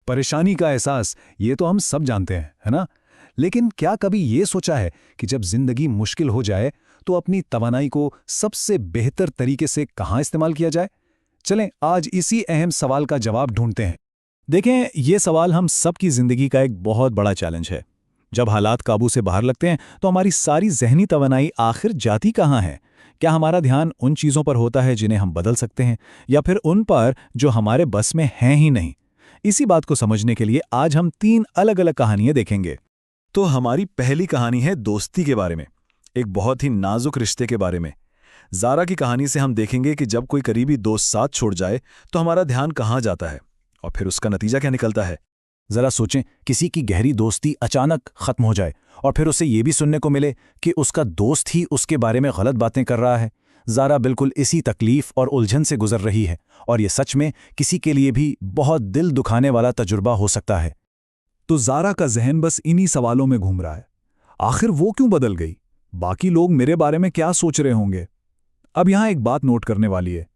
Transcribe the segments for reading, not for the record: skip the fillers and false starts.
परेशानी का एहसास, ये तो हम सब जानते हैं, है ना? लेकिन क्या कभी ये सोचा है कि जब जिंदगी मुश्किल हो जाए तो अपनी तवानाई को सबसे बेहतर तरीके से कहाँ इस्तेमाल किया जाए? चलें आज इसी अहम सवाल का जवाब ढूंढते हैं। देखें, ये सवाल हम सबकी जिंदगी का एक बहुत बड़ा चैलेंज है। जब हालात काबू से बाहर लगते हैं तो हमारी सारी जहनी तवानाई आखिर जाती कहाँ है? क्या हमारा ध्यान उन चीज़ों पर होता है जिन्हें हम बदल सकते हैं, या फिर उन पर जो हमारे बस में हैं ही नहीं? इसी बात को समझने के लिए आज हम 3 अलग-अलग कहानियां देखेंगे। तो हमारी पहली कहानी है दोस्ती के बारे में, एक बहुत ही नाजुक रिश्ते के बारे में। ज़ारा की कहानी से हम देखेंगे कि जब कोई करीबी दोस्त साथ छोड़ जाए तो हमारा ध्यान कहाँ जाता है और फिर उसका नतीजा क्या निकलता है। ज़रा सोचें, किसी की गहरी दोस्ती अचानक खत्म हो जाए और फिर उसे ये भी सुनने को मिले कि उसका दोस्त ही उसके बारे में गलत बातें कर रहा है। ज़ारा बिल्कुल इसी तकलीफ और उलझन से गुजर रही है, और ये सच में किसी के लिए भी बहुत दिल दुखाने वाला तजुर्बा हो सकता है। तो ज़ारा का जहन बस इन्हीं सवालों में घूम रहा है। आखिर वो क्यों बदल गई? बाकी लोग मेरे बारे में क्या सोच रहे होंगे? अब यहाँ एक बात नोट करने वाली है,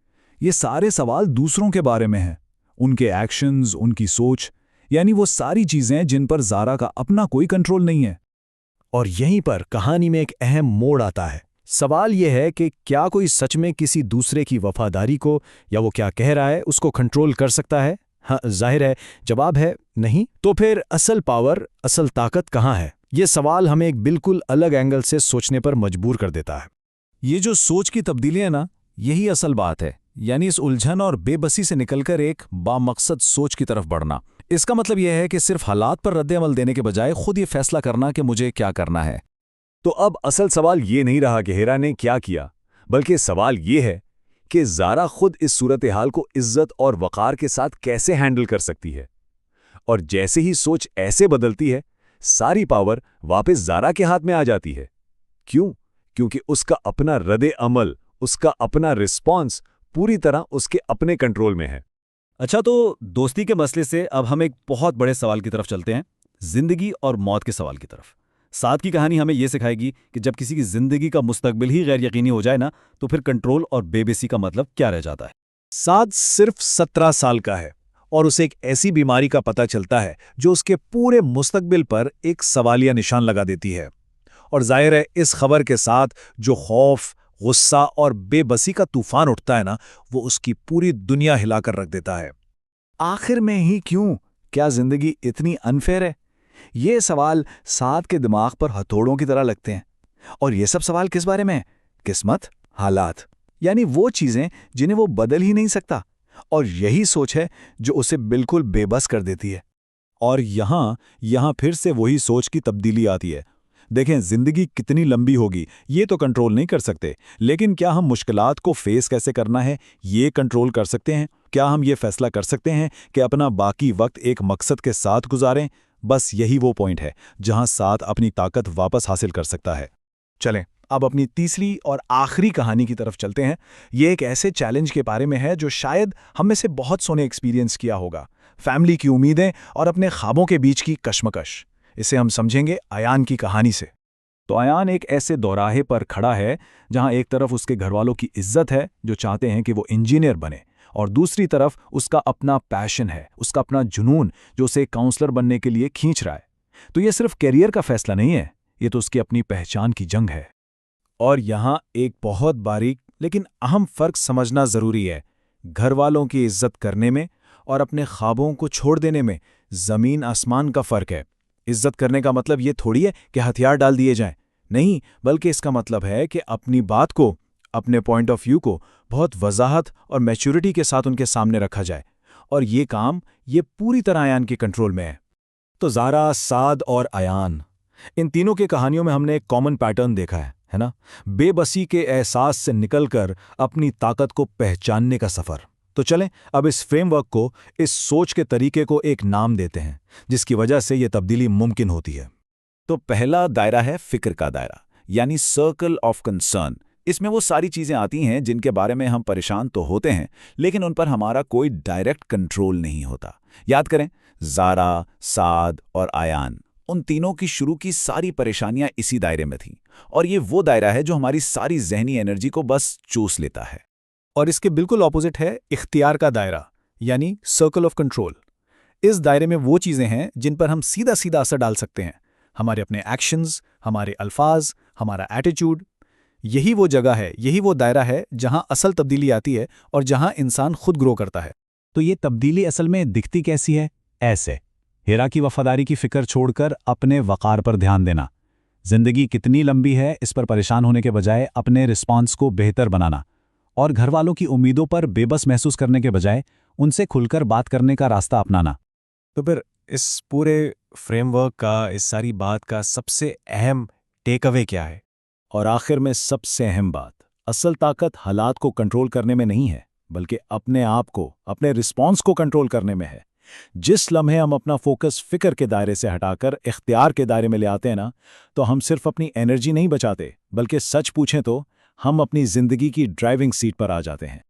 ये सारे सवाल दूसरों के बारे में हैं, उनके एक्शंस, उनकी सोच, यानी वो सारी चीजें जिन पर ज़ारा का अपना कोई कंट्रोल नहीं है। और यहीं पर कहानी में एक अहम मोड़ आता है। सवाल यह है कि क्या कोई सच में किसी दूसरे की वफादारी को, या वो क्या कह रहा है, उसको कंट्रोल कर सकता है? हाँ, जाहिर है जवाब है नहीं। तो फिर असल पावर, असल ताकत कहाँ है? ये सवाल हमें एक बिल्कुल अलग एंगल से सोचने पर मजबूर कर देता है। ये जो सोच की तब्दीली है ना, यही असल बात है, यानी इस उलझन और बेबसी से निकलकर एक बामकसद सोच की तरफ बढ़ना। इसका मतलब यह है कि सिर्फ हालात पर रद्द-ए-अमल देने के बजाय खुद ये फैसला करना कि मुझे क्या करना है। तो अब असल सवाल ये नहीं रहा कि हेरा ने क्या किया, बल्कि सवाल ये है कि ज़ारा खुद इस सूरत हाल को इज्जत और वक़ार के साथ कैसे हैंडल कर सकती है। और जैसे ही सोच ऐसे बदलती है, सारी पावर वापस ज़ारा के हाथ में आ जाती है। क्यों? क्योंकि उसका अपना रद्द-ए-अमल, उसका अपना रिस्पॉन्स पूरी तरह उसके अपने कंट्रोल में है। अच्छा, तो दोस्ती के मसले से अब हम एक बहुत बड़े सवाल की तरफ चलते हैं, जिंदगी और मौत के सवाल की तरफ। साद की कहानी हमें यह सिखाएगी कि जब किसी की जिंदगी का मुस्तकबिल ही गैर यकीनी हो जाए ना, तो फिर कंट्रोल और बेबसी का मतलब क्या रह जाता है। साद सिर्फ 17 साल का है और उसे एक ऐसी बीमारी का पता चलता है जो उसके पूरे मुस्तकबिल पर एक सवालिया निशान लगा देती है। और जाहिर है इस खबर के साथ जो खौफ, गुस्सा और बेबसी का तूफान उठता है ना, वो उसकी पूरी दुनिया हिलाकर रख देता है। आखिर में ही क्यों? क्या जिंदगी इतनी अनफेयर है? ये सवाल साद के दिमाग पर हथौड़ों की तरह लगते हैं। और ये सब सवाल किस बारे में है? किस्मत, हालात, यानी वो चीजें जिन्हें वो बदल ही नहीं सकता। और यही सोच है जो उसे बिल्कुल बेबस कर देती है। और यहाँ फिर से वही सोच की तब्दीली आती है। देखें, जिंदगी कितनी लंबी होगी ये तो कंट्रोल नहीं कर सकते, लेकिन क्या हम मुश्किलात को फेस कैसे करना है ये कंट्रोल कर सकते हैं? क्या हम ये फैसला कर सकते हैं कि अपना बाकी वक्त एक मकसद के साथ गुजारें? बस यही वो पॉइंट है जहां साथ अपनी ताकत वापस हासिल कर सकता है। चलें अब अपनी तीसरी और आखिरी कहानी की तरफ चलते हैं। ये एक ऐसे चैलेंज के बारे में है जो शायद हम में से बहुत सोने एक्सपीरियंस किया होगा। फैमिली की उम्मीदें और अपने ख्वाबों के बीच की कश्मकश। इसे हम समझेंगे अयान की कहानी से। तो अयान एक ऐसे दौराहे पर खड़ा है जहां एक तरफ उसके घरवालों की इज्जत है जो चाहते हैं कि वो इंजीनियर बने, और दूसरी तरफ उसका अपना पैशन है, उसका अपना जुनून जो उसे काउंसलर बनने के लिए खींच रहा है। तो ये सिर्फ करियर का फैसला नहीं है, ये तो उसकी अपनी पहचान की जंग है। और यहाँ एक बहुत बारीक लेकिन अहम फर्क समझना जरूरी है। घर वालों की इज्जत करने में और अपने ख्वाबों को छोड़ देने में जमीन आसमान का फर्क है। इज्जत करने का मतलब ये थोड़ी है कि हथियार डाल दिए जाएं, नहीं, बल्कि इसका मतलब है कि अपनी बात को, अपने पॉइंट ऑफ व्यू को बहुत वजाहत और मैच्योरिटी के साथ उनके सामने रखा जाए। और ये काम ये पूरी तरह अयान के कंट्रोल में है। तो ज़ारा, साद और अयान, इन तीनों की कहानियों में हमने एक कॉमन पैटर्न देखा है ना? बेबसी के एहसास से निकलकर अपनी ताकत को पहचानने का सफ़र। तो चलें अब इस फ्रेमवर्क को, इस सोच के तरीके को एक नाम देते हैं जिसकी वजह से यह तब्दीली मुमकिन होती है। तो पहला दायरा है फिक्र का दायरा, यानी सर्कल ऑफ कंसर्न। इसमें वो सारी चीज़ें आती हैं जिनके बारे में हम परेशान तो होते हैं, लेकिन उन पर हमारा कोई डायरेक्ट कंट्रोल नहीं होता। याद करें, ज़ारा, साद और आयान, उन तीनों की शुरू की सारी परेशानियां इसी दायरे में थीं। और ये वो दायरा है जो हमारी सारी जहनी एनर्जी को बस चूस लेता है। और इसके बिल्कुल ऑपोजिट है इख्तियार का दायरा, यानी सर्कल ऑफ कंट्रोल। इस दायरे में वो चीज़ें हैं जिन पर हम सीधा सीधा असर डाल सकते हैं, हमारे अपने एक्शंस, हमारे अल्फाज, हमारा एटीट्यूड। यही वो जगह है, यही वो दायरा है जहां असल तब्दीली आती है और जहां इंसान खुद ग्रो करता है। तो ये तब्दीली असल में दिखती कैसी है? ऐसे हीरा की वफादारी की फिक्र छोड़कर अपने वक़ार पर ध्यान देना, जिंदगी कितनी लंबी है इस पर परेशान होने के बजाय अपने रिस्पॉन्स को बेहतर बनाना, और घर वालों की उम्मीदों पर बेबस महसूस करने के बजाय उनसे खुलकर बात करने का रास्ता अपनाना। तो फिर इस पूरे फ्रेमवर्क का, इस सारी बात का सबसे अहम टेक अवे क्या है? और आखिर में सबसे अहम बात, असल ताकत हालात को कंट्रोल करने में नहीं है, बल्कि अपने आप को, अपने रिस्पॉन्स को कंट्रोल करने में है। जिस लम्हे हम अपना फोकस फिक्र के दायरे से हटाकर इख्तियार के दायरे में ले आते हैं ना, तो हम सिर्फ अपनी एनर्जी नहीं बचाते, बल्कि सच पूछें तो हम अपनी जिंदगी की ड्राइविंग सीट पर आ जाते हैं।